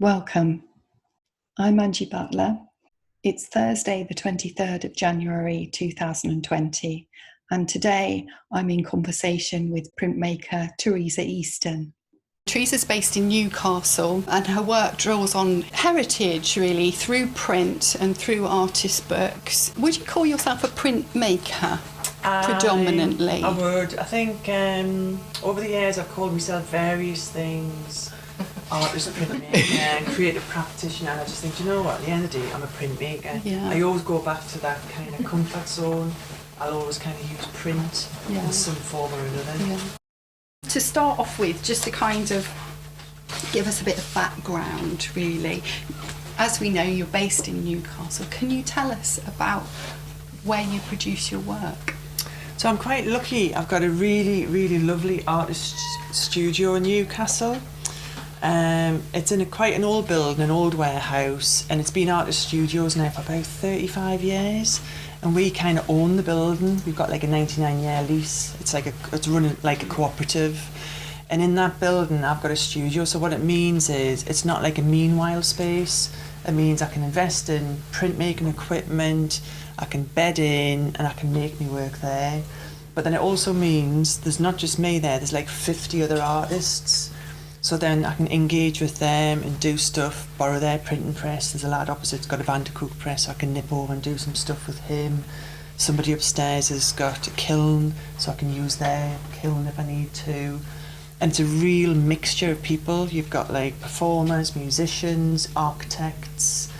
Welcome. I'm Angie Butler. It's Thursday, the 23rd of January 2020, and today I'm in conversation with printmaker Theresa Easton. Theresa's based in Newcastle, and her work draws on heritage really through print and through artist books. Would you call yourself a printmaker predominantly? I would. I think over the years I've called myself various things. Artist, printmaker, creative practitioner, and I just think, do you know what, at the end of the day, I'm a printmaker. Yeah. I always go back to that kind of comfort zone. I'll always kind of use print in some form or another. Yeah. To start off with, just to kind of give us a bit of background, really. As we know, you're based in Newcastle. Can you tell us about where you produce your work? So I'm quite lucky. I've got a really, really lovely artist studio in Newcastle. It's in quite an old building, an old warehouse, and it's been artist studios now for about 35 years. And we kind of own the building. We've got like a 99-year lease. It's running like a cooperative. And in that building, I've got a studio. So what it means is it's not like a meanwhile space. It means I can invest in printmaking equipment, I can bed in, and I can make me work there. But then it also means there's not just me there. There's like 50 other artists. So then I can engage with them and do stuff, borrow their printing press. There's a lad opposite's got a Vandercook press, so I can nip over and do some stuff with him. Somebody upstairs has got a kiln, so I can use their kiln if I need to. And it's a real mixture of people. You've got like performers, musicians, architects,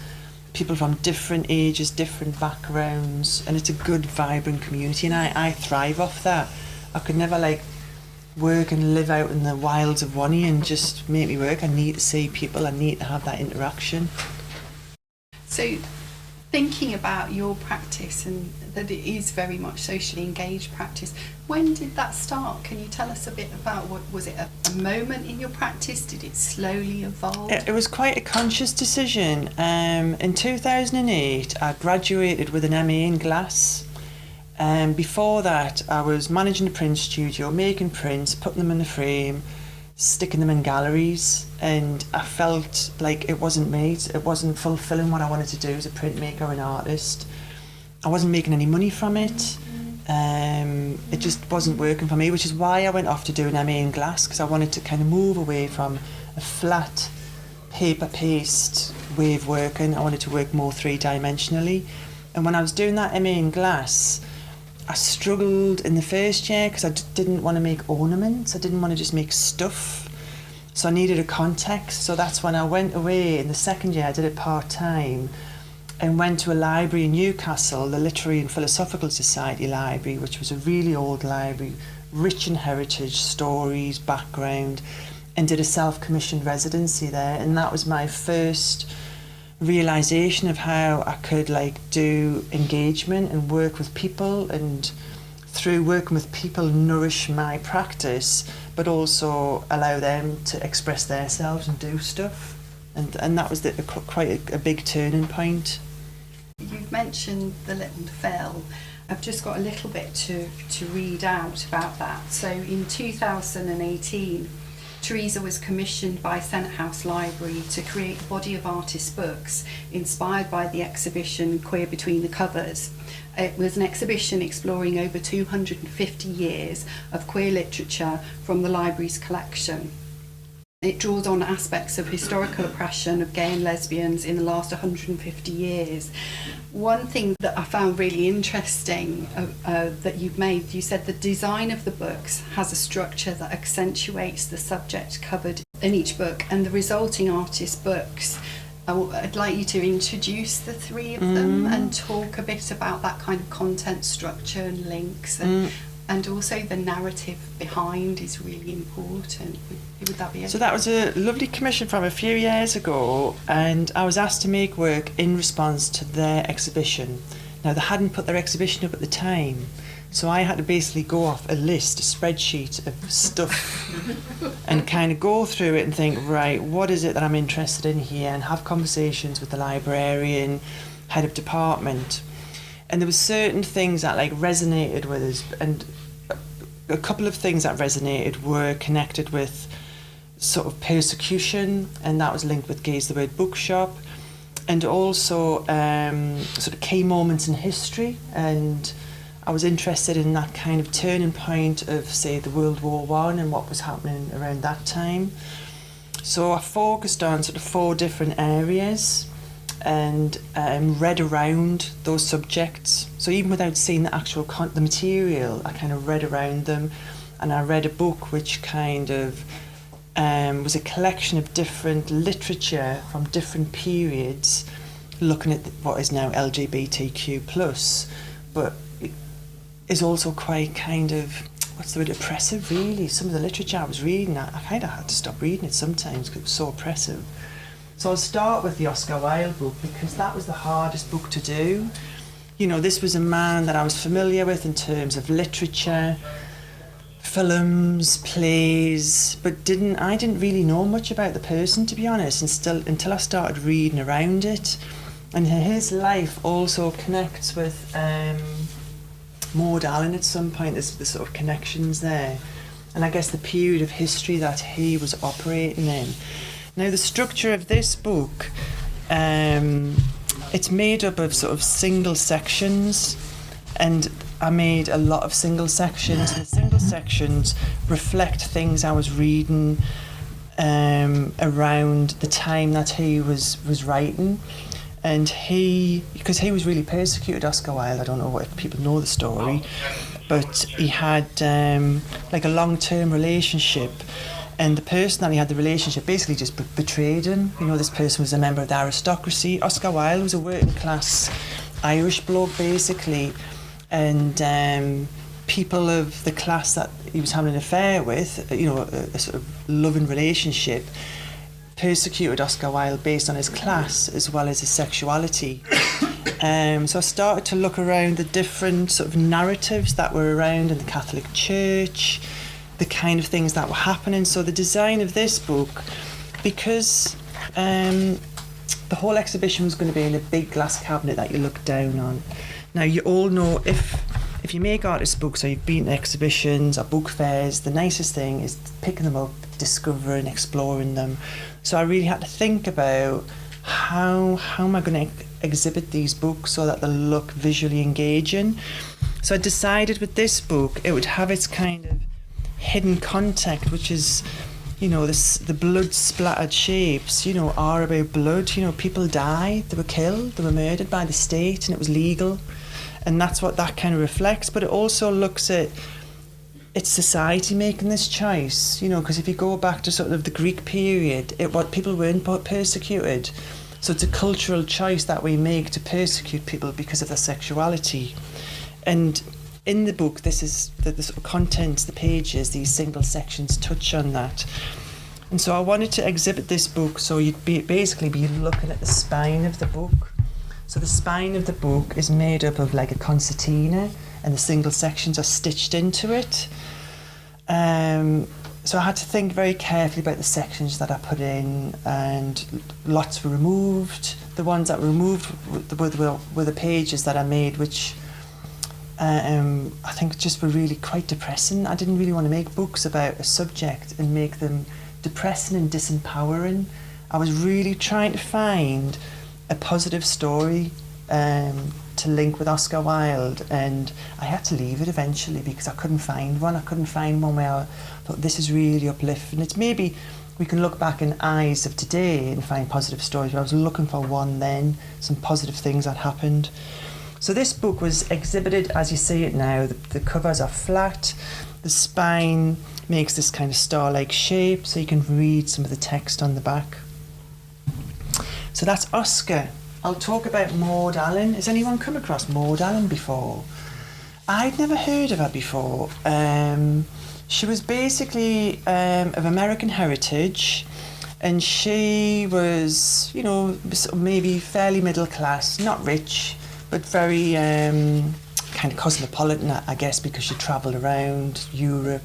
people from different ages, different backgrounds, and it's a good, vibrant community, and I thrive off that. I could never like work and live out in the wilds of Wanney and just make me work. I need to see people, I need to have that interaction. So thinking about your practice and that it is very much socially engaged practice, when did that start? Can you tell us a bit about was it a moment in your practice? Did it slowly evolve? It was quite a conscious decision. In 2008 I graduated with an MA in glass. Before that, I was managing a print studio, making prints, putting them in the frame, sticking them in galleries, and I felt like it wasn't me. It wasn't fulfilling what I wanted to do as a printmaker or an artist. I wasn't making any money from it. It just wasn't working for me, which is why I went off to do an MA in glass, because I wanted to kind of move away from a flat, paper-paced way of working. I wanted to work more three-dimensionally. And when I was doing that MA in glass, I struggled in the first year because I didn't want to make ornaments. I didn't want to just make stuff. So I needed a context. So that's when I went away. In the second year, I did it part-time and went to a library in Newcastle, the Literary and Philosophical Society Library, which was a really old library, rich in heritage, stories, background, and did a self-commissioned residency there. And that was my first realisation of how I could like do engagement and work with people, and through working with people nourish my practice, but also allow them to express themselves and do stuff. And that was quite a big turning point. You've mentioned the Little Fell. I've just got a little bit to read out about that. So in 2018, Theresa was commissioned by Senate House Library to create a body of artist books inspired by the exhibition Queer Between the Covers. It was an exhibition exploring over 250 years of queer literature from the library's collection. It draws on aspects of historical oppression of gay and lesbians in the last 150 years. One thing that I found really interesting that you've made, you said the design of the books has a structure that accentuates the subject covered in each book, and the resulting artist books, I'd like you to introduce the three of them and talk a bit about that kind of content structure and links, and also the narrative behind is really important. Would that be okay? So that was a lovely commission from a few years ago, and I was asked to make work in response to their exhibition. Now, they hadn't put their exhibition up at the time, so I had to basically go off a list, a spreadsheet of stuff and kind of go through it and think, right, what is it that I'm interested in here, and have conversations with the librarian, head of department. And there were certain things that like resonated with us, and a couple of things that resonated were connected with sort of persecution, and that was linked with Gaze the Word Bookshop, and also sort of key moments in history. And I was interested in that kind of turning point of, say, the World War One and what was happening around that time. So I focused on sort of 4 different areas and read around those subjects. So even without seeing the actual the material, I kind of read around them, and I read a book which kind of was a collection of different literature from different periods, looking at what is now LGBTQ+, but it is also quite kind of, what's the word, oppressive really. Some of the literature I was reading, I kind of had to stop reading it sometimes because it was so oppressive. So I'll start with the Oscar Wilde book because that was the hardest book to do. You know, this was a man that I was familiar with in terms of literature, films, plays, but I didn't really know much about the person, to be honest, until I started reading around it. And his life also connects with Maud Allen at some point. There's the sort of connections there. And I guess the period of history that he was operating in. Now, the structure of this book, it's made up of sort of single sections, and I made a lot of single sections. And the single sections reflect things I was reading around the time that he was writing. And because he was really persecuted, Oscar Wilde, I don't know if people know the story, but he had like a long-term relationship, and the person that he had the relationship basically just betrayed him. You know, this person was a member of the aristocracy. Oscar Wilde was a working class Irish bloke basically, and people of the class that he was having an affair with, you know, a sort of loving relationship, persecuted Oscar Wilde based on his class as well as his sexuality. So I started to look around the different sort of narratives that were around in the Catholic Church, the kind of things that were happening. So the design of this book, because the whole exhibition was going to be in a big glass cabinet that you look down on. Now, you all know if you make artist books or you've been to exhibitions or book fairs, the nicest thing is picking them up, discovering, exploring them. So I really had to think about how am I going to exhibit these books so that they look visually engaging. So I decided with this book it would have its kind of hidden context, which is, you know, the blood splattered shapes, you know, are about blood. You know, people died, they were killed, they were murdered by the state, and it was legal. And that's what that kind of reflects. But it also looks at it's society making this choice, you know, because if you go back to sort of the Greek period, what people weren't persecuted. So it's a cultural choice that we make to persecute people because of their sexuality. And in the book, this is the sort of contents, the pages, these single sections touch on that. And so I wanted to exhibit this book so you'd basically be looking at the spine of the book. So the spine of the book is made up of like a concertina, and the single sections are stitched into it. So I had to think very carefully about the sections that I put in, and lots were removed. The ones that were removed were the pages that I made, which I think just were really quite depressing. I didn't really want to make books about a subject and make them depressing and disempowering. I was really trying to find a positive story to link with Oscar Wilde, and I had to leave it eventually because I couldn't find one. I couldn't find one where I thought this is really uplifting. It's maybe we can look back in eyes of today and find positive stories, but I was looking for one then, some positive things that happened. So this book was exhibited as you see it now. The covers are flat, the spine makes this kind of star-like shape, so you can read some of the text on the back. So that's Oscar. I'll talk about Maud Allen. Has anyone come across Maud Allen before? I'd never heard of her before. She was basically of American heritage, and she was, you know, maybe fairly middle class, not rich, but very kind of cosmopolitan, I guess, because she travelled around Europe,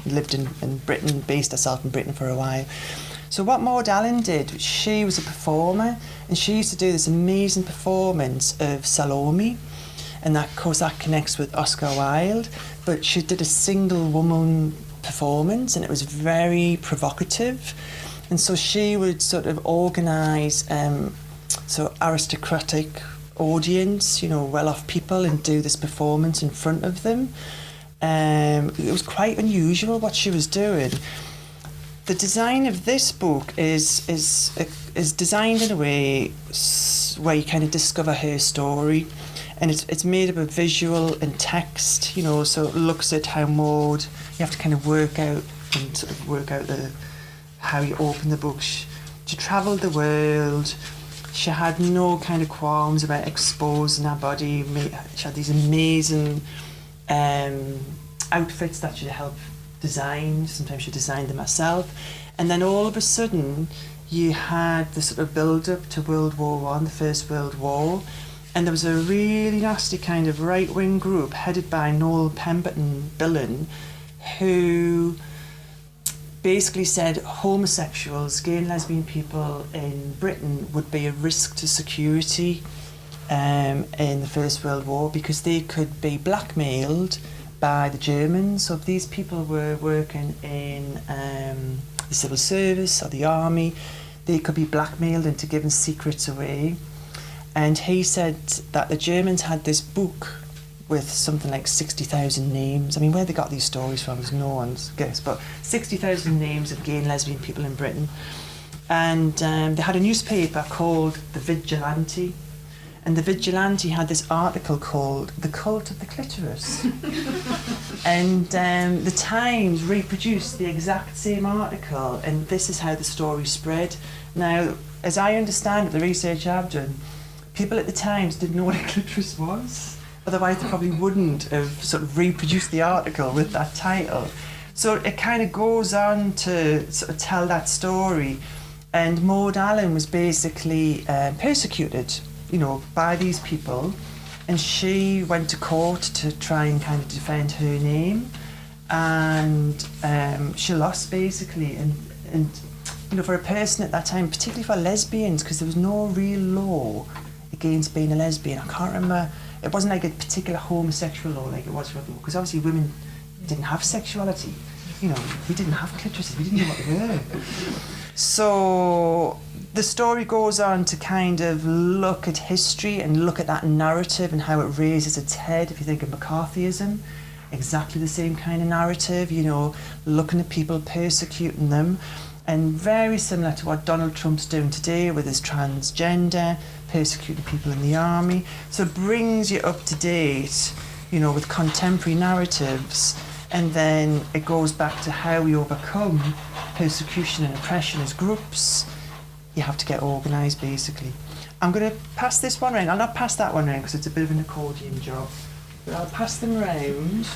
lived in Britain, based herself in Britain for a while. So what Maud Allen did, she was a performer, and she used to do this amazing performance of Salome, and that, of course, that connects with Oscar Wilde, but she did a single woman performance, and it was very provocative. And so she would sort of organise aristocratic audience, you know, well-off people, and do this performance in front of them. It was quite unusual what she was doing. The design of this book is designed in a way where you kind of discover her story, and it's made up of visual and text, you know, so it looks at how Maud, you have to kind of work out how you open the book. She travelled the world. She had no kind of qualms about exposing her body. She had these amazing outfits that she'd helped design. Sometimes she designed them herself. And then all of a sudden, you had the sort of build-up to World War One, the First World War. And there was a really nasty kind of right-wing group headed by Noel Pemberton Billen, who basically said homosexuals, gay and lesbian people in Britain would be a risk to security in the First World War, because they could be blackmailed by the Germans. So if these people were working in the civil service or the army, they could be blackmailed into giving secrets away. And he said that the Germans had this book with something like 60,000 names. I mean, where they got these stories from is no one's guess, but 60,000 names of gay and lesbian people in Britain. And they had a newspaper called The Vigilante, and The Vigilante had this article called The Cult of the Clitoris. And the Times reproduced the exact same article, and this is how the story spread. Now, as I understand it, the research I've done, people at the Times didn't know what a clitoris was. Otherwise, they probably wouldn't have sort of reproduced the article with that title. So it kind of goes on to sort of tell that story. And Maud Allen was basically persecuted, you know, by these people. And she went to court to try and kind of defend her name. And she lost, basically. And you know, for a person at that time, particularly for lesbians, because there was no real law against being a lesbian. I can't remember. It wasn't like a particular homosexual law like it was for, because obviously women didn't have sexuality. You know, we didn't have clitorises, we didn't know what they were. So the story goes on to kind of look at history and look at that narrative and how it raises its head. If you think of McCarthyism, exactly the same kind of narrative, you know, looking at people, persecuting them. And very similar to what Donald Trump's doing today with his transgender, persecuting people in the army. So it brings you up to date, you know, with contemporary narratives. And then it goes back to how we overcome persecution and oppression as groups. You have to get organised, basically. I'm going to pass this one around. I'll not pass that one around because it's a bit of an accordion job. But I'll pass them around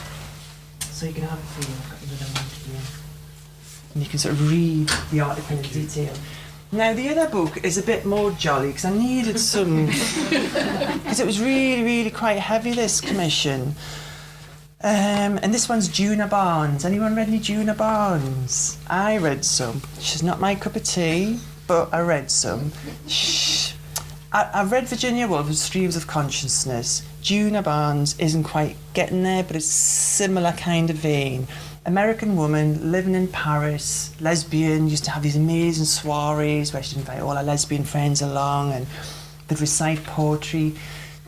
so you can have a feel. I've got another one here. And you can sort of read the article in detail. Now, the other book is a bit more jolly because I needed some... because it was really, really quite heavy, this commission. And this one's Juna Barnes. Anyone read any Juna Barnes? I read some. She's not my cup of tea, but I read some. I read Virginia Woolf's Streams of Consciousness. Juna Barnes isn't quite getting there, but it's similar kind of vein. American woman living in Paris, lesbian, used to have these amazing soirees where she'd invite all her lesbian friends along and they'd recite poetry.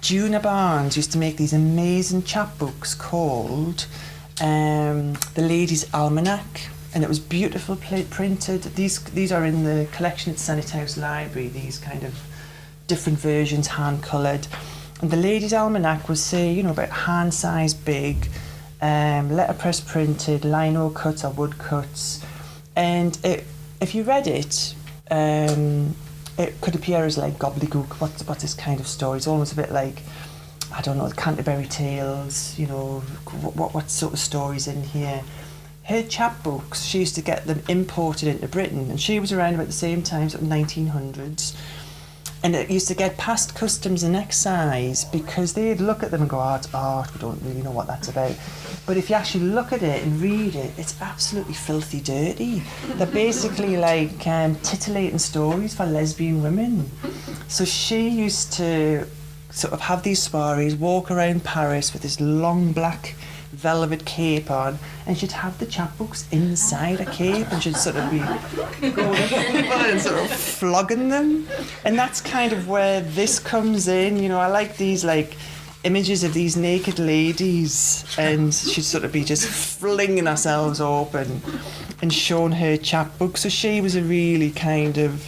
Juna Barnes used to make these amazing chapbooks called The Lady's Almanac, and it was beautiful printed. These are in the collection at Senate House Library, these kind of different versions, hand-coloured. And The Lady's Almanac was, say, you know, about hand-size big, letterpress printed, lino cuts or wood cuts, and if you read it, it could appear as like gobbledygook. What's this kind of story? It's almost a bit like, I don't know, the Canterbury Tales. You know, what sort of stories in here? Her chapbooks, she used to get them imported into Britain, and she was around about the same time, sort of 1900s. And it used to get past customs and excise because they'd look at them and go, oh, it's art, we don't really know what that's about. But if you actually look at it and read it, it's absolutely filthy dirty. They're basically like titillating stories for lesbian women. So she used to sort of have these soirees, walk around Paris with this long black velvet cape on, and she'd have the chapbooks inside a cape, and she'd sort of be going up to people and sort of flogging them. And that's kind of where this comes in. You know, I like these like images of these naked ladies, and she'd sort of be just flinging ourselves open and showing her chapbook. So she was a really kind of,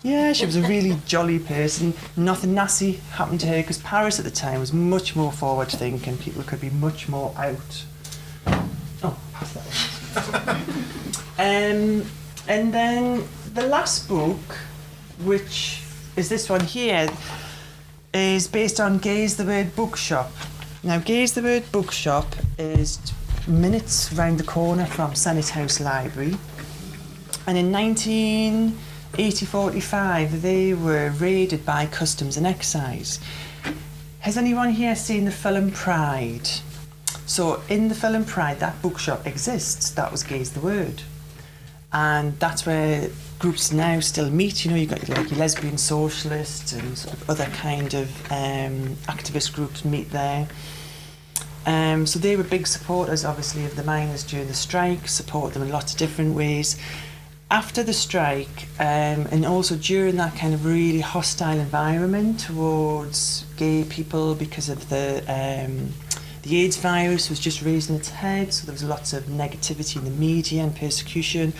yeah, she was a really jolly person. Nothing nasty happened to her, because Paris at the time was much more forward thinking. People could be much more out. Oh, pass that one. And then the last book, which is this one here, is based on Gaze the Word Bookshop. Now, Gaze the Word Bookshop is minutes round the corner from Senate House Library. And in 1945, they were raided by Customs and Excise. Has anyone here seen the film Pride? So in the film Pride, that bookshop exists. That was Gaze the Word. And that's where groups now still meet. You know, you've got like your lesbian socialists and sort of other kind of activist groups meet there. So they were big supporters, obviously, of the miners during the strike, support them in lots of different ways. After the strike, and also during that kind of really hostile environment towards gay people because of the AIDS virus was just raising its head, so there was lots of negativity in the media and persecution.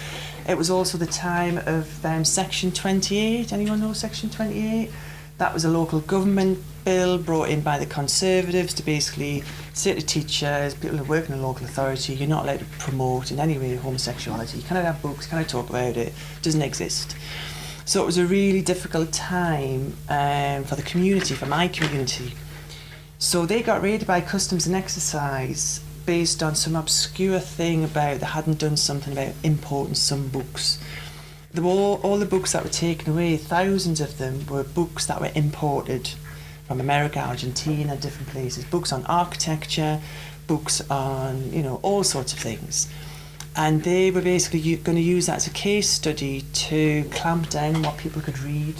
It was also the time of Section 28. Anyone know Section 28? That was a local government bill brought in by the Conservatives to basically say to teachers, people who work in a local authority, you're not allowed to promote in any way homosexuality. You cannot have books, cannot talk about it. It doesn't exist. So it was a really difficult time for the community, for my community. So they got raided by Customs and Excise based on some obscure thing about they hadn't done something about importing some books. There were all the books that were taken away, thousands of them were books that were imported from America, Argentina, different places. Books on architecture, books on, you know, all sorts of things. And they were basically going to use that as a case study to clamp down on what people could read.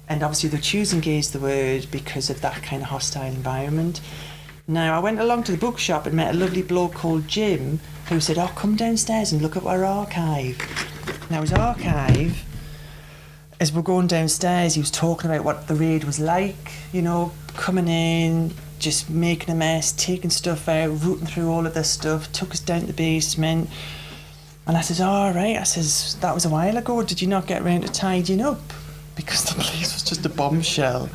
And obviously they're choosing Gaze the Word because of that kind of hostile environment. Now, I went along to the bookshop and met a lovely bloke called Jim who said, oh, come downstairs and look at our archive. Now, his archive, as we're going downstairs, he was talking about what the raid was like, you know, coming in, just making a mess, taking stuff out, rooting through all of this stuff, took us down to the basement. And I says, all right, I says, that was a while ago, did you not get round to tidying up? Because the place was just a bombshell.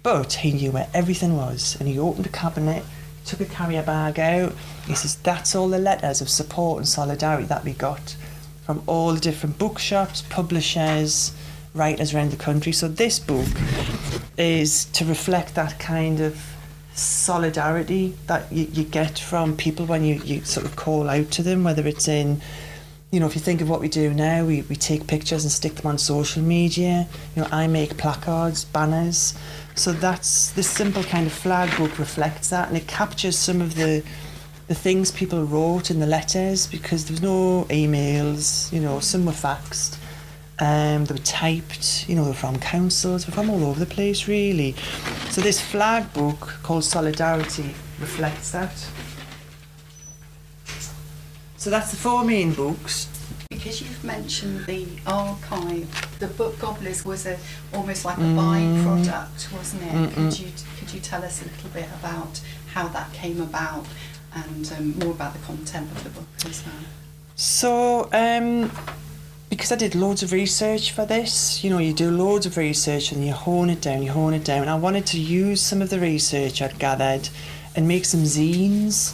But he knew where everything was, and he opened a cabinet, took a carrier bag out. He says, that's all the letters of support and solidarity that we got from all the different bookshops, publishers, writers around the country. So this book is to reflect that kind of solidarity that you get from people when you sort of call out to them, whether it's in, you know, if you think of what we do now, we take pictures and stick them on social media. You know, I make placards, banners. So that's this simple kind of flag book reflects that, and it captures some of the things people wrote in the letters, because there was no emails, you know, some were faxed, they were typed, you know, they were from councils, they were from all over the place really. So this flag book called Solidarity reflects that. So that's the four main books. Because you've mentioned the archive, the book Gobblers was almost like a byproduct, wasn't it? Could you tell us a little bit about how that came about, and more about the content of the book as well? So, because I did loads of research for this, you know, you do loads of research and you hone it down. I wanted to use some of the research I'd gathered and make some zines.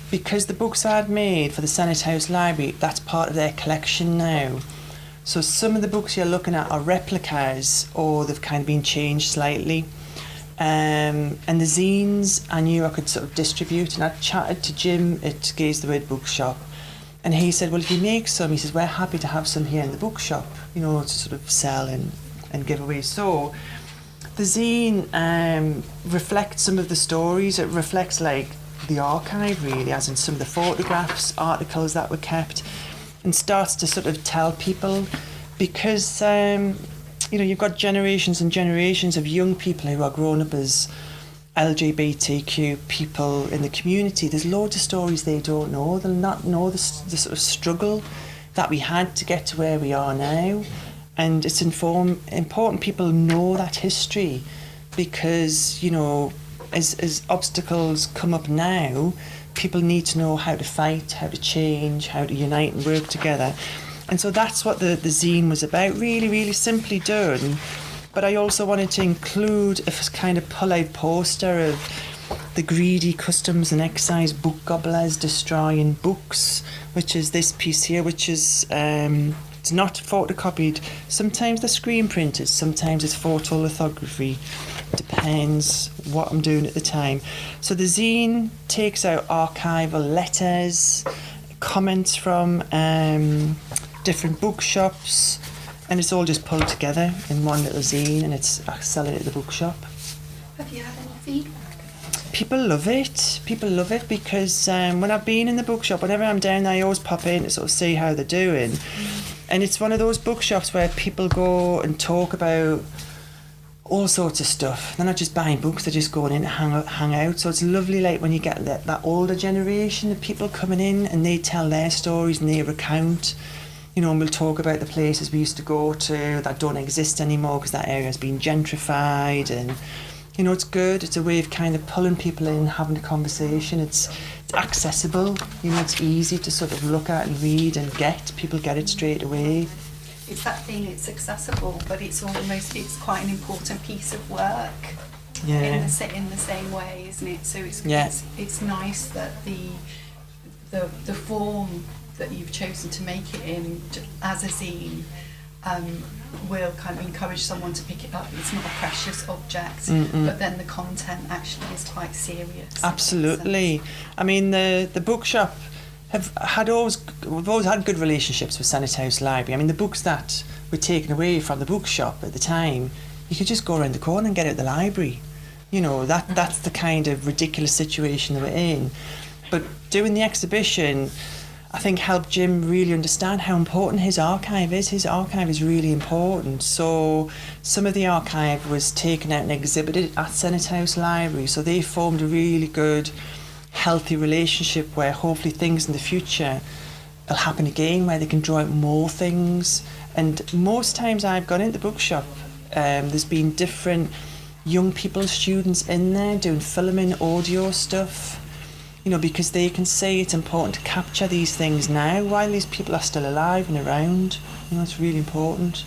Because the books I'd made for the Senate House Library, that's part of their collection now. So some of the books you're looking at are replicas, or they've kind of been changed slightly. And the zines I knew I could sort of distribute, and I chatted to Jim at Gaze the Word Bookshop, and he said, well, if you make some, he says, we're happy to have some here in the bookshop, you know, to sort of sell and give away. So the zine reflects some of the stories. It reflects like the archive really, as in some of the photographs, articles that were kept, and starts to sort of tell people, because you know, you've got generations and generations of young people who are growing up as LGBTQ people in the community, there's loads of stories they don't know. They'll not know the sort of struggle that we had to get to where we are now. And it's important people know that history, because, you know, as obstacles come up now, people need to know how to fight, how to change, how to unite and work together. And so that's what the zine was about, really, really simply done. But I also wanted to include a kind of pull-out poster of the greedy customs and excise book gobblers destroying books, which is this piece here, which is it's not photocopied. Sometimes they're screen printed, sometimes it's photolithography. Depends what I'm doing at the time. So the zine takes out archival letters, comments from different bookshops, and it's all just pulled together in one little zine, and I sell it at the bookshop. Have you had any feedback? People love it. People love it because when I've been in the bookshop, whenever I'm down there, I always pop in to sort of see how they're doing. And it's one of those bookshops where people go and talk about all sorts of stuff. They're not just buying books, they're just going in to hang out. So it's lovely, like when you get that older generation of people coming in and they tell their stories and they recount, you know, and we'll talk about the places we used to go to that don't exist anymore because that area has been gentrified. And, you know, it's good. It's a way of kind of pulling people in, having a conversation. It's accessible, you know, it's easy to sort of look at and read and get. People get it straight away. It's that thing, it's accessible, but it's quite an important piece of work. Yeah. In the same way, isn't it? So it's nice that the form that you've chosen to make it in as a zine will kind of encourage someone to pick it up. It's not a precious object, but then the content actually is quite serious. Absolutely. I mean, the bookshop we've always had good relationships with Senate House Library. I mean, the books that were taken away from the bookshop at the time, you could just go around the corner and get it at the library. You know, that's the kind of ridiculous situation that we're in. But doing the exhibition, I think, helped Jim really understand how important his archive is. His archive is really important. So some of the archive was taken out and exhibited at Senate House Library. So they formed a really good, healthy relationship where hopefully things in the future will happen again, where they can draw out more things. And most times I've gone into the bookshop, there's been different young people, students in there doing filming, audio stuff, you know, because they can see it's important to capture these things now while these people are still alive and around. You know, it's really important.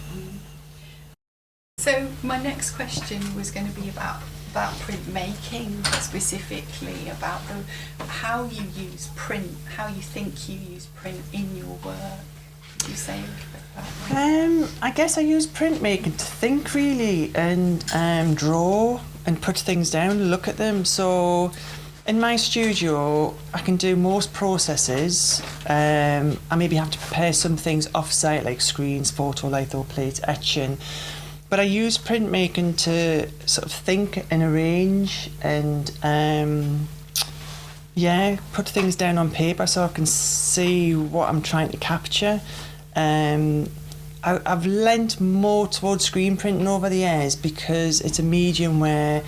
So my next question was going to be about printmaking, specifically about how you use print, how you think you use print in your work. Could you say a little bit about that? I guess I use printmaking to think, really, and draw and put things down and look at them. So in my studio, I can do most processes. I maybe have to prepare some things off-site, like screens, photolitho plates, etching. But I use printmaking to sort of think and arrange and, put things down on paper so I can see what I'm trying to capture. I've lent more towards screen printing over the years because it's a medium where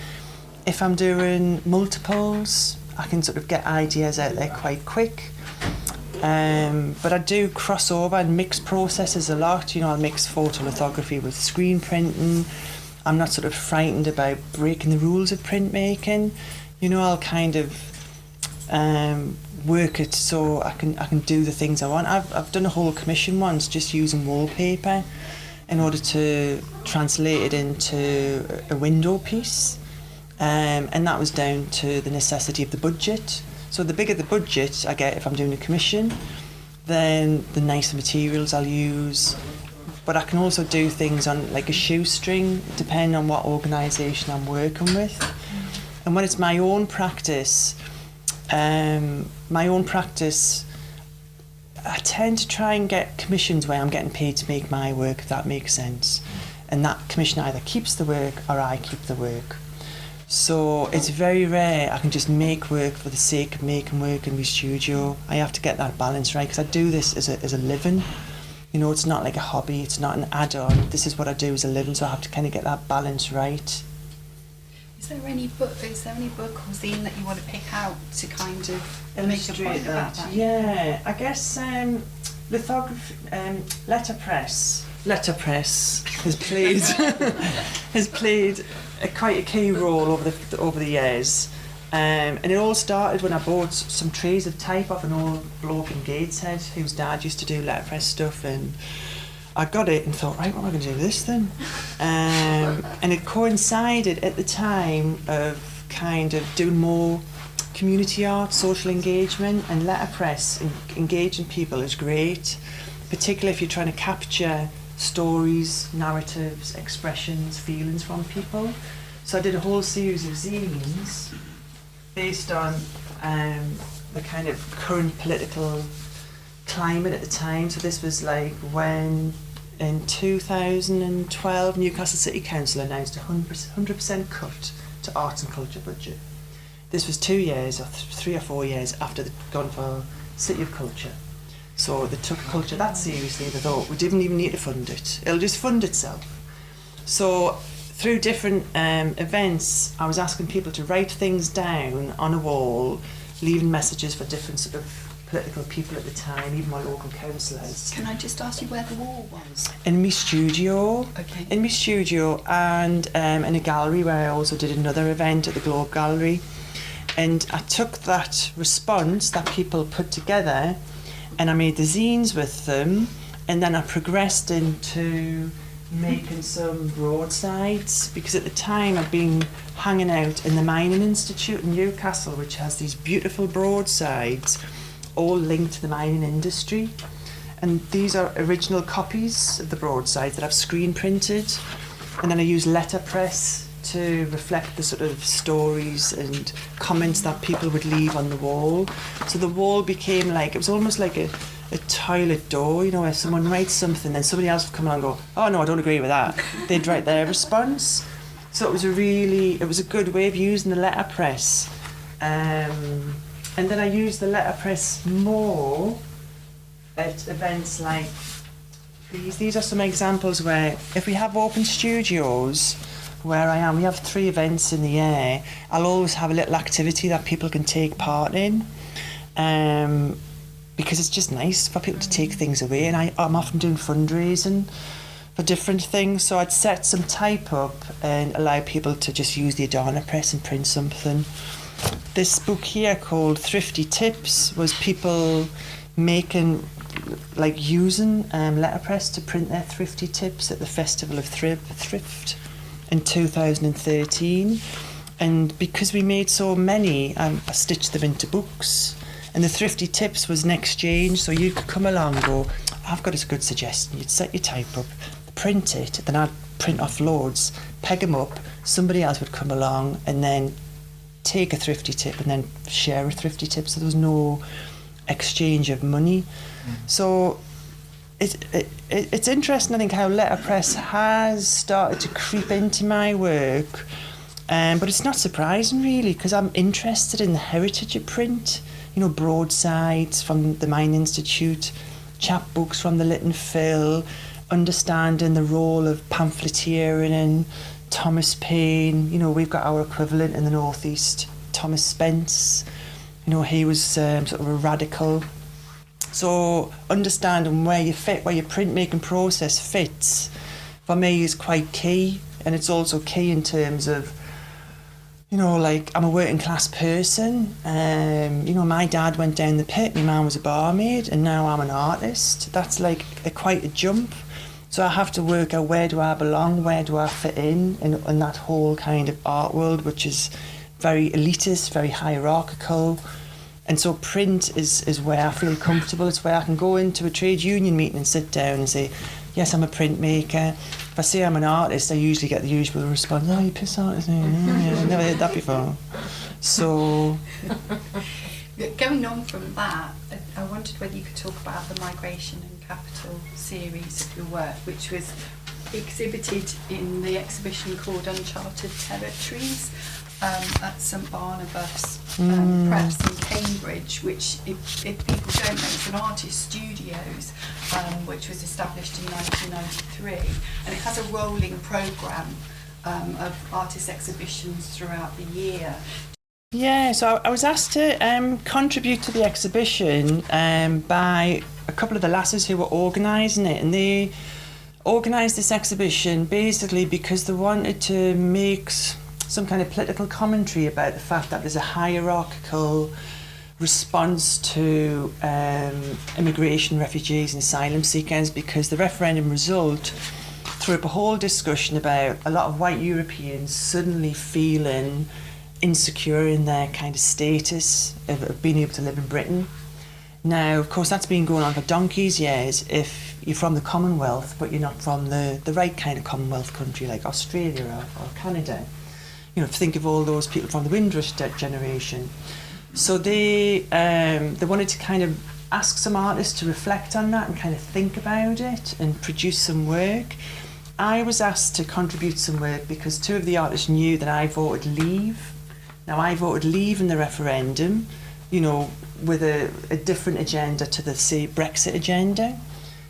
if I'm doing multiples, I can sort of get ideas out there quite quick. But I do cross over and mix processes a lot. You know, I'll mix photolithography with screen printing. I'm not sort of frightened about breaking the rules of printmaking. You know, I'll kind of work it so I can do the things I want. I've done a whole commission once just using wallpaper in order to translate it into a window piece. And that was down to the necessity of the budget. So the bigger the budget I get if I'm doing a commission, then the nicer materials I'll use. But I can also do things on like a shoestring, depending on what organisation I'm working with. And when it's my own practice, I tend to try and get commissions where I'm getting paid to make my work, if that makes sense. And that commission either keeps the work or I keep the work. So it's very rare I can just make work for the sake of making work in my studio. I have to get that balance right because I do this as a living. You know, it's not like a hobby, it's not an add-on. This is what I do as a living, so I have to kind of get that balance right. Is there any book or zine that you want to pick out to kind of make a Illustrate point about that. that? Yeah, I guess lithography, letterpress has played quite a key role over the years. And it all started when I bought some trays of type off an old bloke in Gateshead whose dad used to do letterpress stuff, and I got it and thought, right, what am I going to do with this then? And it coincided at the time of kind of doing more community art, social engagement, and letterpress, engaging people is great, particularly if you're trying to capture stories, narratives, expressions, feelings from people. So I did a whole series of zines based on the kind of current political climate at the time. So this was like when in 2012 Newcastle City Council announced a 100% cut to arts and culture budget. This was 2 years or 3 or 4 years after they'd gone for City of Culture. So they took culture that seriously. They thought we didn't even need to fund it. It'll just fund itself. So through different events, I was asking people to write things down on a wall, leaving messages for different sort of political people at the time, even my local councillors. Can I just ask you where the wall was? In my studio. Okay. In my studio, and in a gallery where I also did another event at the Globe Gallery. And I took that response that people put together and I made the zines with them, and then I progressed into making some broadsides, because at the time I'd been hanging out in the Mining Institute in Newcastle, which has these beautiful broadsides all linked to the mining industry, and these are original copies of the broadsides that I've screen printed, and then I use letterpress to reflect the sort of stories and comments that people would leave on the wall. So the wall became like, it was almost like a toilet door, you know, where someone writes something, then somebody else would come along and go, oh no, I don't agree with that. They'd write their response. So it was a good way of using the letterpress. And then I used the letterpress more at events like these. These are some examples where, if we have open studios, where I am, we have 3 events in the year, I'll always have a little activity that people can take part in, because it's just nice for people to take things away, and I'm often doing fundraising for different things, so I'd set some type up and allow people to just use the Adana press and print something. This book here called Thrifty Tips was people making, like using letterpress to print their thrifty tips at the Festival of Thrift in 2013, and because we made so many, I stitched them into books, and the thrifty tips was an exchange, so you could come along and go, I've got a good suggestion. You'd set your type up, print it, then I'd print off loads, peg them up, somebody else would come along and then take a thrifty tip and then share a thrifty tip, so there was no exchange of money. So it's interesting, I think, how letterpress has started to creep into my work, but it's not surprising really, because I'm interested in the heritage of print, you know, broadsides from the Mine Institute, chapbooks from the Lytton Phil, understanding the role of pamphleteering and Thomas Paine. You know, we've got our equivalent in the Northeast, Thomas Spence. You know, he was sort of a radical. So understanding where you fit, where your printmaking process fits, for me is quite key. And it's also key in terms of, you know, like, I'm a working class person. You know, my dad went down the pit, my mum was a barmaid, and now I'm an artist. That's like quite a jump. So I have to work out, where do I belong, where do I fit in that whole kind of art world, which is very elitist, very hierarchical. And so print is where I feel comfortable. It's where I can go into a trade union meeting and sit down and say, yes, I'm a printmaker. If I say I'm an artist, I usually get the usual response, oh, you piss artist. I've never heard that before. So... Going on from that, I wondered whether you could talk about the Migration and Capital series of your work, which was exhibited in the exhibition called Uncharted Territories at St Barnabas Press in Cambridge, which, if people don't know, it's an artist studios, which was established in 1993, and it has a rolling programme of artist exhibitions throughout the year. Yeah, so I was asked to contribute to the exhibition by a couple of the lasses who were organising it, and they organised this exhibition basically because they wanted to make some kind of political commentary about the fact that there's a hierarchical response to immigration, refugees and asylum seekers, because the referendum result threw up a whole discussion about a lot of white Europeans suddenly feeling insecure in their kind of status of being able to live in Britain. Now, of course, that's been going on for donkey's years if you're from the Commonwealth, but you're not from the right kind of Commonwealth country like Australia or Canada. You know, think of all those people from the Windrush generation. So they wanted to kind of ask some artists to reflect on that and kind of think about it and produce some work. I was asked to contribute some work because two of the artists knew that I voted Leave. Now, I voted Leave in the referendum, you know, with a different agenda to the, say, Brexit agenda.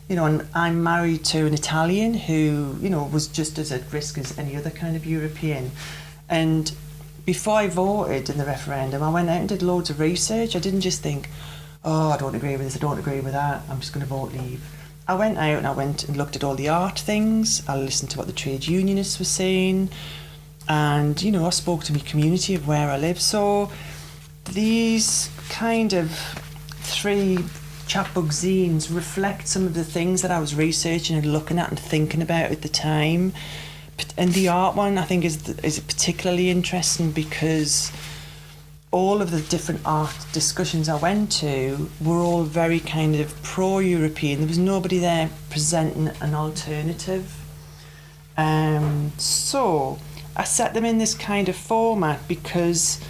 You know, and I'm married to an Italian who, you know, was just as at risk as any other kind of European. And before I voted in the referendum, I went out and did loads of research. I didn't just think, oh, I don't agree with this, I don't agree with that, I'm just going to vote Leave. I went out and I went and looked at all the art things. I listened to what the trade unionists were saying. And, you know, I spoke to my community of where I live. So these kind of 3 chapbook zines reflect some of the things that I was researching and looking at and thinking about at the time. And the art one, I think, is particularly interesting because all of the different art discussions I went to were all very kind of pro-European. There was nobody there presenting an alternative. So I set them in this kind of format because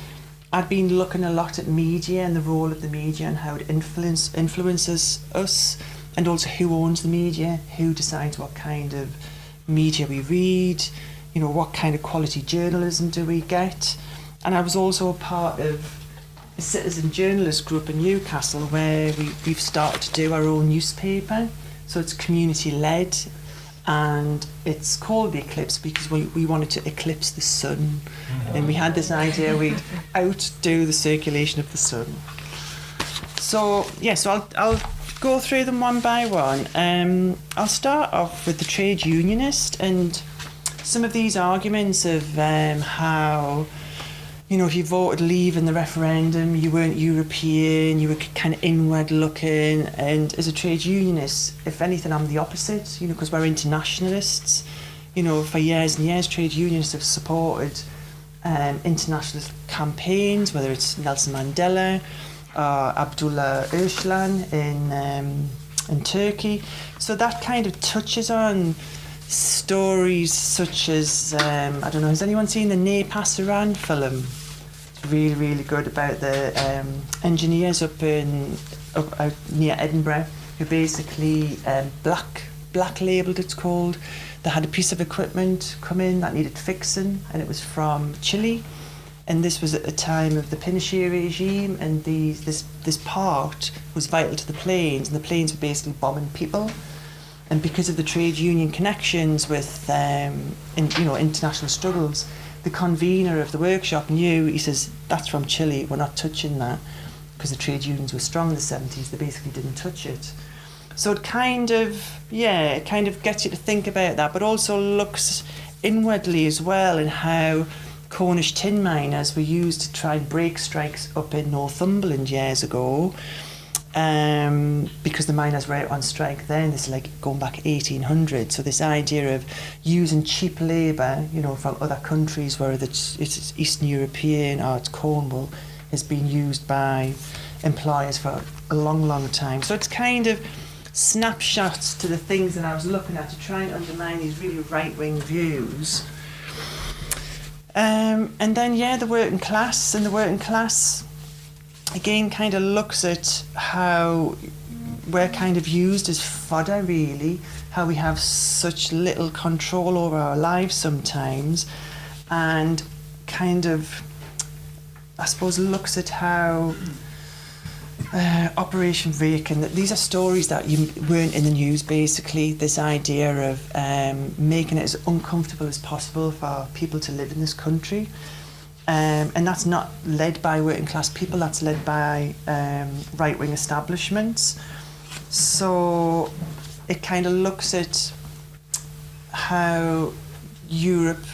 I'd been looking a lot at media and the role of the media and how it influences us, and also who owns the media, who decides what kind of media we read, you know, what kind of quality journalism do we get. And I was also a part of a citizen journalist group in Newcastle where we've started to do our own newspaper. So it's community led, and it's called The Eclipse because we wanted to eclipse the sun. And we had this idea we'd outdo the circulation of the sun. So, yeah, so I'll go through them one by one. I'll start off with the trade unionist and some of these arguments of how, you know, if you voted Leave in the referendum, you weren't European, you were kind of inward looking. And as a trade unionist, if anything, I'm the opposite, you know, because we're internationalists. You know, for years and years, trade unionists have supported internationalist campaigns, whether it's Nelson Mandela, Abdullah Öcalan in Turkey. So that kind of touches on stories such as, I don't know, has anyone seen the Ne Passeran film? It's really, really good about the engineers up out near Edinburgh who basically black labelled, it's called. They had a piece of equipment come in that needed fixing, and it was from Chile. And this was at the time of the Pinochet regime, and this part was vital to the planes, and the planes were basically bombing people. And because of the trade union connections with international struggles, the convener of the workshop knew, he says, that's from Chile, we're not touching that, because the trade unions were strong in the 70s, they basically didn't touch it. So it kind of gets you to think about that, but also looks inwardly as well in how Cornish tin miners were used to try and break strikes up in Northumberland years ago, because the miners were out on strike then. This is like going back 1800. So this idea of using cheap labour, you know, from other countries, whether it's Eastern European or it's Cornwall, has been used by employers for a long, long time. So it's kind of snapshots to the things that I was looking at to try and undermine these really right-wing views. And then, yeah, the working class. And the working class, again, kind of looks at how we're kind of used as fodder, really, how we have such little control over our lives sometimes, and kind of, I suppose, looks at how Operation Raken, these are stories that you weren't in the news, basically. This idea of making it as uncomfortable as possible for people to live in this country. And that's not led by working class people, that's led by right-wing establishments. So it kind of looks at how Europe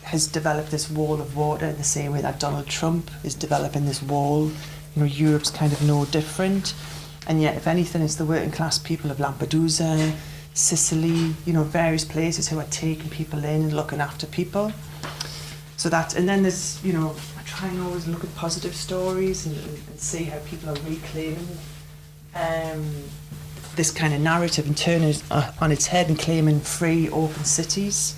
has developed this wall of water in the same way that Donald Trump is developing this wall. You know, Europe's kind of no different. And yet, if anything, it's the working class people of Lampedusa, Sicily, you know, various places who are taking people in and looking after people. So that, and then there's, you know, I try and always look at positive stories and see how people are reclaiming this kind of narrative and turning it on its head and claiming free, open cities.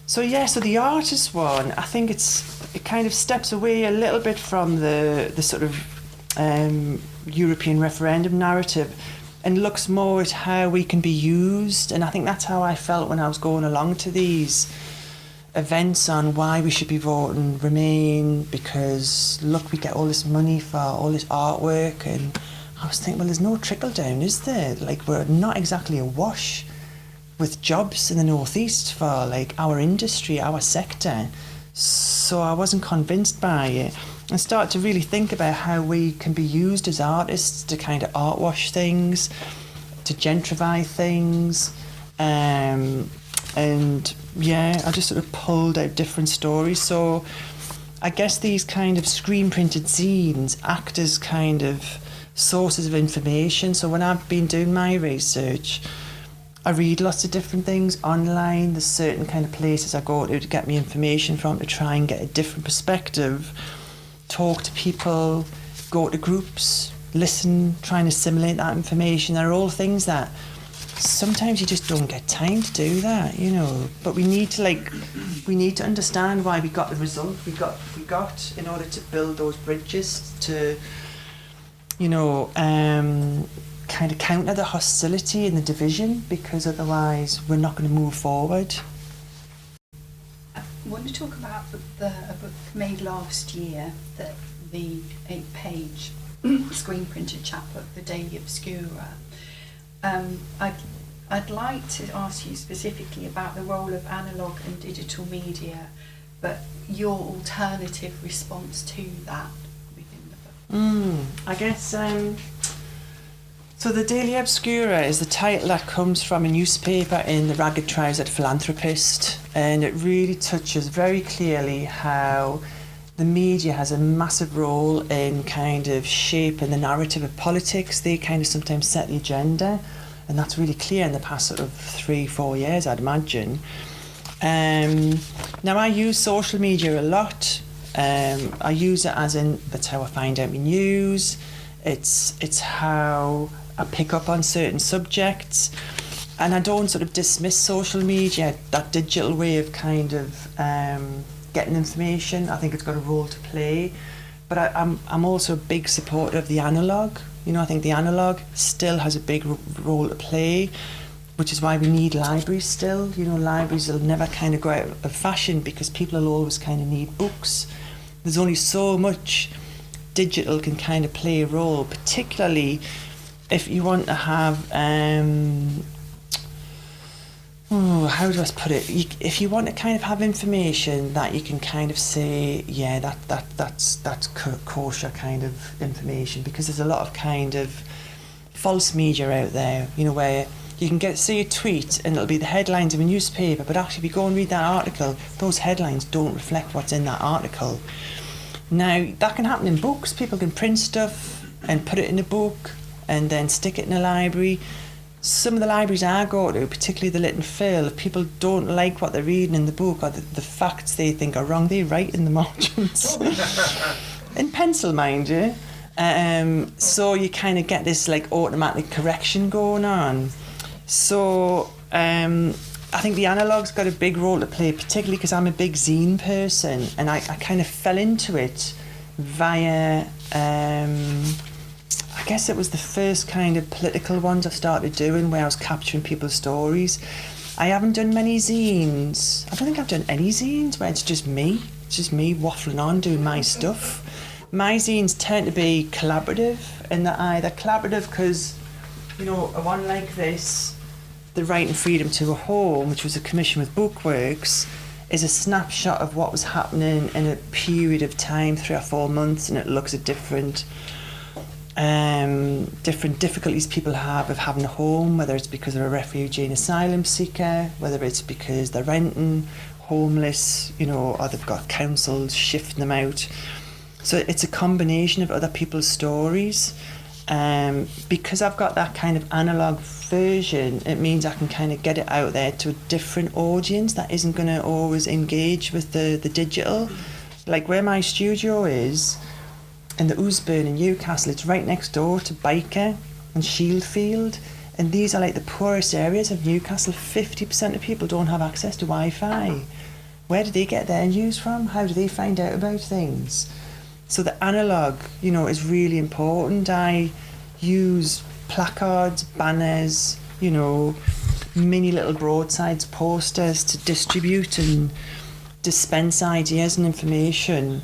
So yeah, so the artist one, I think it kind of steps away a little bit from the sort of European referendum narrative and looks more at how we can be used. And I think that's how I felt when I was going along to these events on why we should be voting Remain, because look, we get all this money for all this artwork. And I was thinking, well, there's no trickle down, is there? Like, we're not exactly awash with jobs in the northeast for like our industry, our sector. So I wasn't convinced by it. I started to really think about how we can be used as artists to kind of art wash things, to gentrify things. And yeah, I just sort of pulled out different stories. So I guess these kind of screen printed zines act as kind of sources of information. So when I've been doing my research, I read lots of different things online. There's certain kind of places I go to get me information from to try and get a different perspective, talk to people, go to groups, listen, try and assimilate that information. They're all things that sometimes you just don't get time to do that, you know. But we need to understand why we got the result we got in order to build those bridges to, you know, kind of counter the hostility and the division, because otherwise we're not going to move forward. I want to talk about a book made last year, the 8-page screen printed chapbook, The Daily Obscura. I'd like to ask you specifically about the role of analogue and digital media, but your alternative response to that within the book. I guess so The Daily Obscura is the title that comes from a newspaper in the Ragged Trousered Philanthropist, and it really touches very clearly how the media has a massive role in kind of shaping the narrative of politics. They kind of sometimes set the agenda, and that's really clear in the past sort of 3-4 years, I'd imagine. Now I use social media a lot. I use it as in, that's how I find out my news. It's how I pick up on certain subjects, and I don't sort of dismiss social media, that digital way of kind of getting information. I think it's got a role to play, but I'm also a big supporter of the analogue. You know, I think the analogue still has a big role to play, which is why we need libraries still. You know, libraries will never kind of go out of fashion because people will always kind of need books. There's only so much digital can kind of play a role, particularly if you want to have how do I put it? If you want to kind of have information that you can kind of say, yeah, that's kosher kind of information, because there's a lot of kind of false media out there, you know, where you can see a tweet and it'll be the headlines of a newspaper, but actually if you go and read that article, those headlines don't reflect what's in that article. Now, that can happen in books. People can print stuff and put it in a book and then stick it in a library. Some of the libraries I go to, particularly the Lit and Phil, if people don't like what they're reading in the book or the facts they think are wrong, they write in the margins. In pencil, mind you. So you kind of get this like automatic correction going on. So I think the analogue's got a big role to play, particularly because I'm a big zine person, and I kind of fell into it via, I guess it was the first kind of political ones I started doing where I was capturing people's stories. I haven't done many zines. I don't think I've done any zines where it's just me waffling on doing my stuff. my zines tend to be collaborative, and they're collaborative because, you know, a one like this, The Writing Freedom to a Home, which was a commission with Bookworks, is a snapshot of what was happening in a period of time, 3 or 4 months, and it looks at different difficulties people have of having a home, whether it's because they're a refugee and asylum seeker, whether it's because they're renting, homeless, you know, or they've got councils shifting them out. So it's a combination of other people's stories. Because I've got that kind of analogue version, it means I can kind of get it out there to a different audience that isn't going to always engage with the digital. Like where my studio is, in the Ousburn in Newcastle, it's right next door to Biker and Shieldfield, and these are like the poorest areas of Newcastle. 50% of people don't have access to Wi-Fi. Where do they get their news from? How do they find out about things? So the analogue, you know, is really important. I use placards, banners, you know, mini little broadsides, posters to distribute and dispense ideas and information.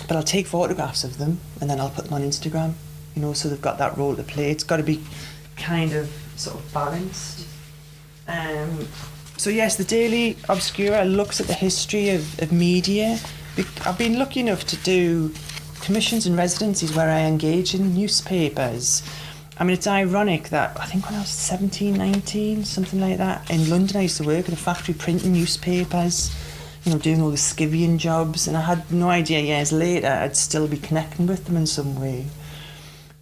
But I'll take photographs of them and then I'll put them on Instagram, you know, so they've got that role to play. It's got to be kind of sort of balanced. So yes, the Daily Obscura looks at the history of media. I've been lucky enough to do commissions and residencies where I engage in newspapers. I mean, it's ironic that I think when I was 17, 19, something like that, in London I used to work at a factory printing newspapers, you know, doing all the Skivian jobs, and I had no idea years later I'd still be connecting with them in some way.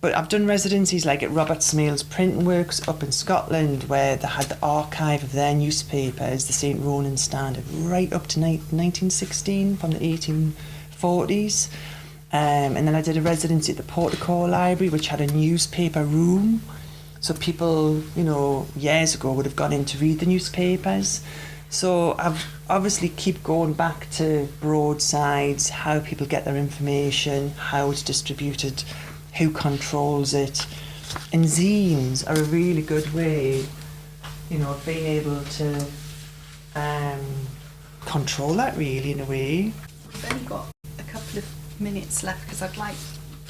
But I've done residencies like at Robert Smale's Printing Works up in Scotland, where they had the archive of their newspapers, the St Ronan Standard, right up to 1916, from the 1840s. And then I did a residency at the Portico Library, which had a newspaper room. So people, you know, years ago would have gone in to read the newspapers. So I've obviously keep going back to broadsides, how people get their information, how it's distributed, who controls it. And zines are a really good way, you know, of being able to control that really in a way. We've only got a couple of minutes left because I'd like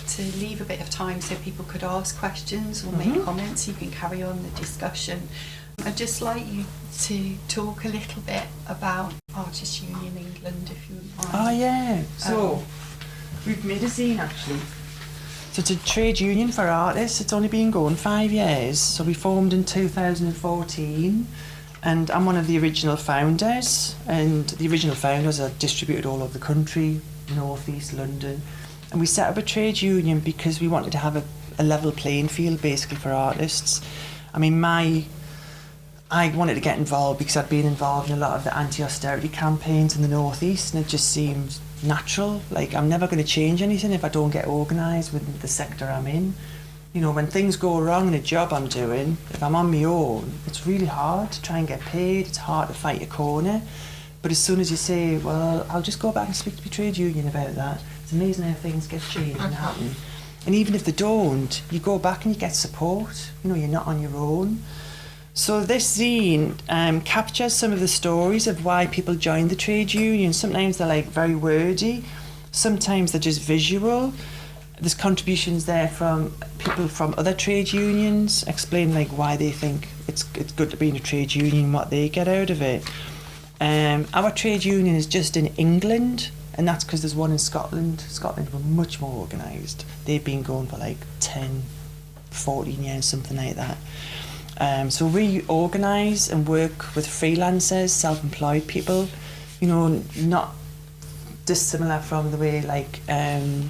to leave a bit of time so people could ask questions or make comments. You can carry on the discussion. I'd just like you to talk a little bit about Artists Union England, if you wouldn't mind. Oh yeah, so we've made a zine actually. So it's a trade union for artists. It's only been going 5 years. So we formed in 2014, and I'm one of the original founders. And the original founders are distributed all over the country, North East London. And we set up a trade union because we wanted to have a level playing field basically for artists. I mean, I wanted to get involved because I'd been involved in a lot of the anti-austerity campaigns in the North East, and it just seemed natural. Like, I'm never going to change anything if I don't get organised with the sector I'm in. You know, when things go wrong in a job I'm doing, if I'm on my own, it's really hard to try and get paid. It's hard to fight your corner. But as soon as you say, well, I'll just go back and speak to my trade union about that, it's amazing how things get changed and happen. And even if they don't, you go back and you get support. You know, you're not on your own. So this zine captures some of the stories of why people join the trade union. Sometimes they're like very wordy, sometimes they're just visual. There's contributions there from people from other trade unions, explain like why they think it's good to be in a trade union, what they get out of it. Our trade union is just in England, and that's because there's one in Scotland. Scotland were much more organised. They've been going for like 10, 14 years, something like that. So we organise and work with freelancers, self-employed people, you know, not dissimilar from the way like the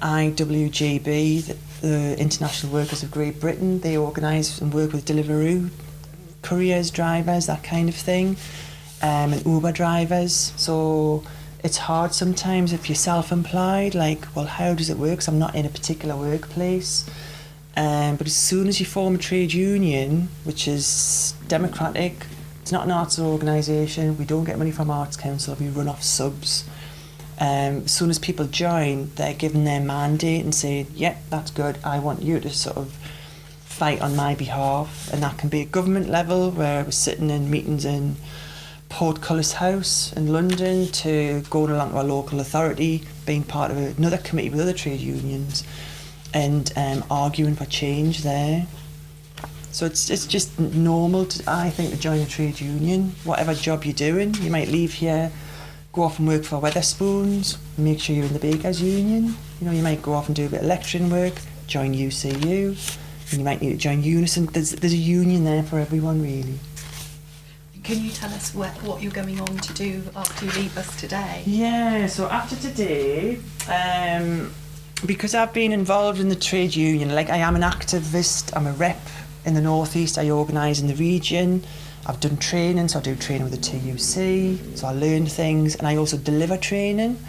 IWGB, the International Workers of Great Britain, they organise and work with Deliveroo, couriers, drivers, that kind of thing, and Uber drivers. So it's hard sometimes if you're self-employed, like, well, how does it work? 'Cause I'm not in a particular workplace. But as soon as you form a trade union, which is democratic, it's not an arts organisation, we don't get money from Arts Council, we run off subs. As soon as people join, they're given their mandate and say, yeah, that's good, I want you to sort of fight on my behalf. And that can be at government level, where we're sitting in meetings in Portcullis House in London, to going along to our local authority, being part of another committee with other trade unions and arguing for change there. So it's just normal, I think, to join a trade union, whatever job you're doing. You might leave here, go off and work for Wetherspoons, make sure you're in the bakers union. You know, you might go off and do a bit of lecturing work, join UCU, and you might need to join Unison. There's a union there for everyone, really. Can you tell us what you're going on to do after you leave us today? Yeah, so after today, because I've been involved in the trade union, like I am an activist, I'm a rep in the North East, I organise in the region, I've done training, so I do training with the TUC, so I learn things, and I also deliver training.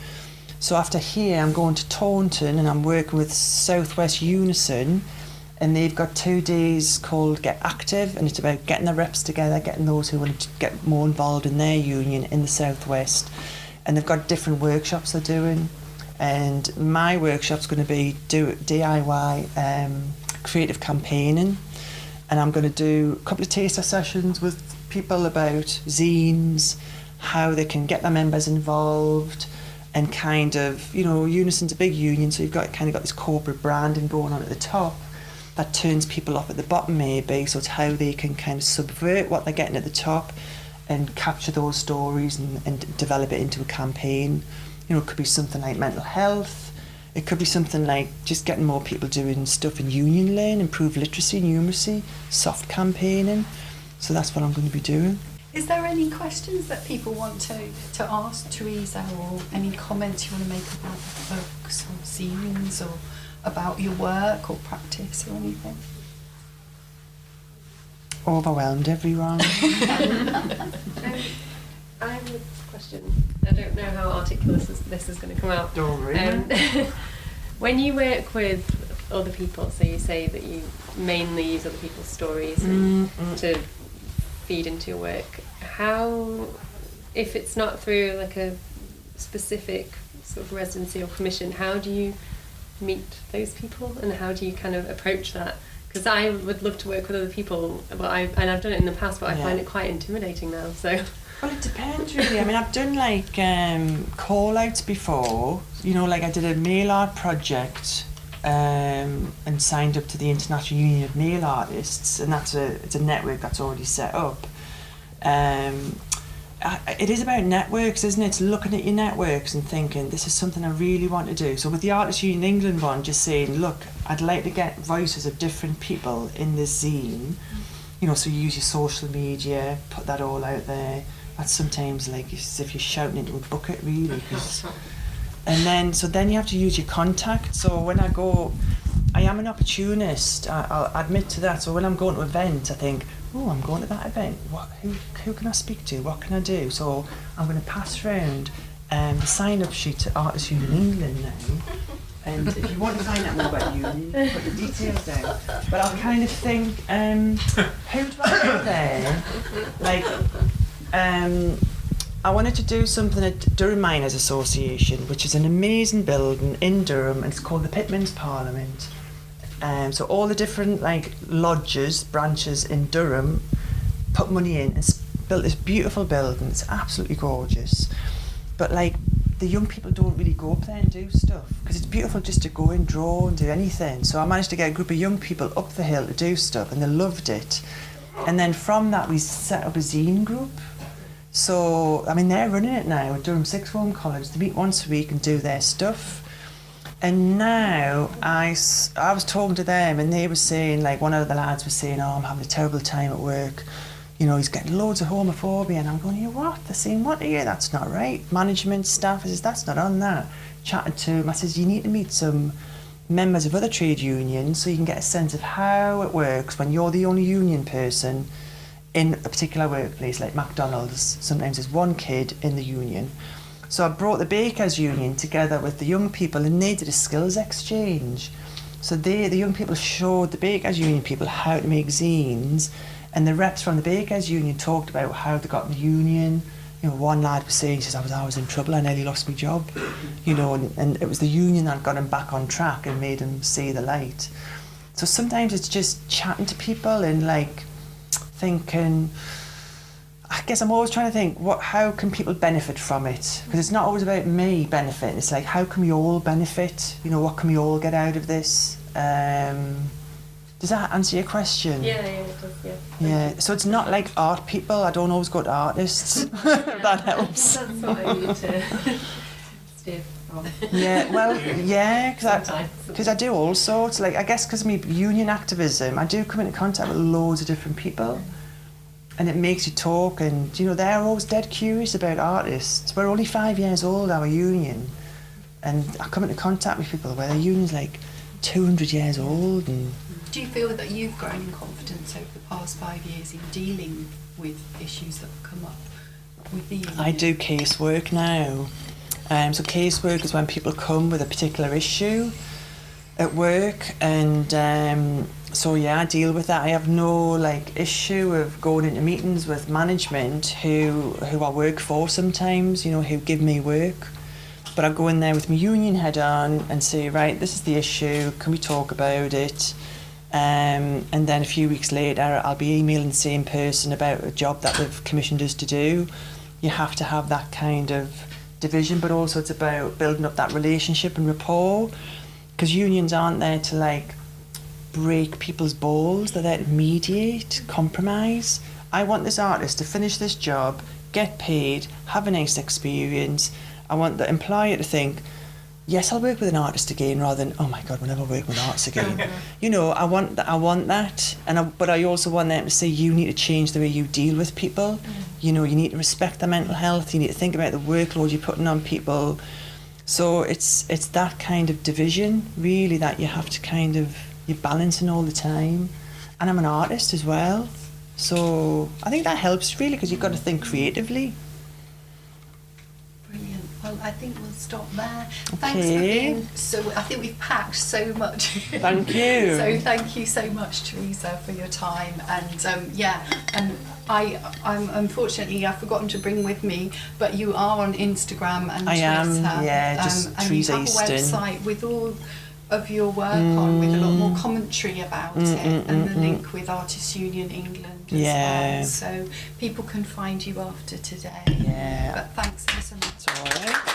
So after here, I'm going to Taunton and I'm working with South West Unison, and they've got 2 days called Get Active, and it's about getting the reps together, getting those who want to get more involved in their union in the South West. And they've got different workshops they're doing, and my workshop's going to be DIY creative campaigning, and I'm going to do a couple of taster sessions with people about zines, how they can get their members involved, and kind of, you know, Unison's a big union, so you've got this corporate branding going on at the top that turns people off at the bottom maybe, so it's how they can kind of subvert what they're getting at the top and capture those stories and develop it into a campaign. You know, it could be something like mental health, it could be something like just getting more people doing stuff in union lane, improve literacy, numeracy, soft campaigning. So that's what I'm going to be doing. Is there any questions that people want to ask Theresa, or any comments you want to make about the books or zines or about your work or practice or anything? Overwhelmed everyone. I have a question. I don't know how articulate this is going to come out. Don't worry. When you work with other people, so you say that you mainly use other people's stories to feed into your work, how, if it's not through like a specific sort of residency or commission, how do you meet those people and how do you kind of approach that? Because I would love to work with other people, but I've done it in the past, but I find it quite intimidating now. So, well, it depends really. I mean, I've done like call outs before. You know, like I did a mail art project and signed up to the International Union of Mail Artists, and it's a network that's already set up. It is about networks, isn't it? It's looking at your networks and thinking, this is something I really want to do. So with the Artists Union England one, just saying, look, I'd like to get voices of different people in this zine. You know, so you use your social media, put that all out there. That's sometimes like as if you're shouting into a bucket, really. And then you have to use your contact. So when I go, I am an opportunist, I'll admit to that. So when I'm going to an event, I think, oh, I'm going to that event. Who can I speak to? What can I do? So I'm going to pass around the sign-up sheet to Artists Union England now. And if you want to find out more about uni, put the details down. But I'll kind of think, who do I go there? Like, I wanted to do something at Durham Miners Association, which is an amazing building in Durham, and it's called the Pitmen's Parliament. So all the different like lodges, branches in Durham put money in and built this beautiful building. It's absolutely gorgeous. But like the young people don't really go up there and do stuff because it's beautiful just to go and draw and do anything. So I managed to get a group of young people up the hill to do stuff, and they loved it. And then from that we set up a zine group. So I mean they're running it now at Durham Sixth Form College. They meet once a week and do their stuff. And now I was talking to them, and they were saying, like one of the lads was saying, oh, I'm having a terrible time at work. You know, he's getting loads of homophobia. And I'm going, you what? They're saying, what are you? That's not right. Management staff, I says, that's not on that. Chatting to him, I says, you need to meet some members of other trade unions so you can get a sense of how it works when you're the only union person in a particular workplace, like McDonald's. Sometimes there's one kid in the union. So I brought the Bakers Union together with the young people, and they did a skills exchange. So the young people showed the Bakers Union people how to make zines, and the reps from the Bakers Union talked about how they got in the union. You know, one lad was saying, he says, I was in trouble, I nearly lost my job. You know, and it was the union that got him back on track and made him see the light. So sometimes it's just chatting to people and like thinking, I guess I'm always trying to think, how can people benefit from it? Because it's not always about me benefiting. It's like, how can we all benefit? You know, what can we all get out of this? Does that answer your question? Yeah, it does, yeah. Yeah, so it's not like art people. I don't always go to artists. That helps. That's what I need to steer from. Yeah, well, yeah, Sometimes. because I do all sorts. Like, I guess because of my union activism, I do come into contact with loads of different people, and it makes you talk. And you know, they're always dead curious about artists. We're only 5 years old, our union, and I come into contact with people where their union's like 200 years old. And Do you feel that you've grown in confidence over the past 5 years in dealing with issues that have come up with the union? I do casework now. So casework is when people come with a particular issue at work, and so yeah, I deal with that. I have no like issue of going into meetings with management who I work for sometimes, you know, who give me work. But I go in there with my union head on and say, right, this is the issue, can we talk about it? And then a few weeks later, I'll be emailing the same person about a job that they've commissioned us to do. You have to have that kind of division, but also it's about building up that relationship and rapport, because unions aren't there to like break people's balls. They're there to mediate, compromise. I want this artist to finish this job, get paid, have a nice experience. I want the employer to think, yes, I'll work with an artist again, rather than, oh my God, we'll never work with artists again. You know, I want that, but I also want them to say, you need to change the way you deal with people. You know, you need to respect their mental health. You need to think about the workload you're putting on people. So it's that kind of division, really, that you have to kind of, you're balancing all the time. And I'm an artist as well. So I think that helps, really, because you've got to think creatively. Brilliant. Well, I think we'll stop there. Okay. Thanks for being I think we've packed so much. Thank you. So thank you so much, Theresa, for your time. And and I'm unfortunately I've forgotten to bring with me, but you are on Instagram and I Twitter. am, yeah, just and Theresa you have a Easton. website with all of your work on, with a lot more commentary about it, and the link with Artists Union England as well. So people can find you after today. Yeah. But thanks so much. It's all right.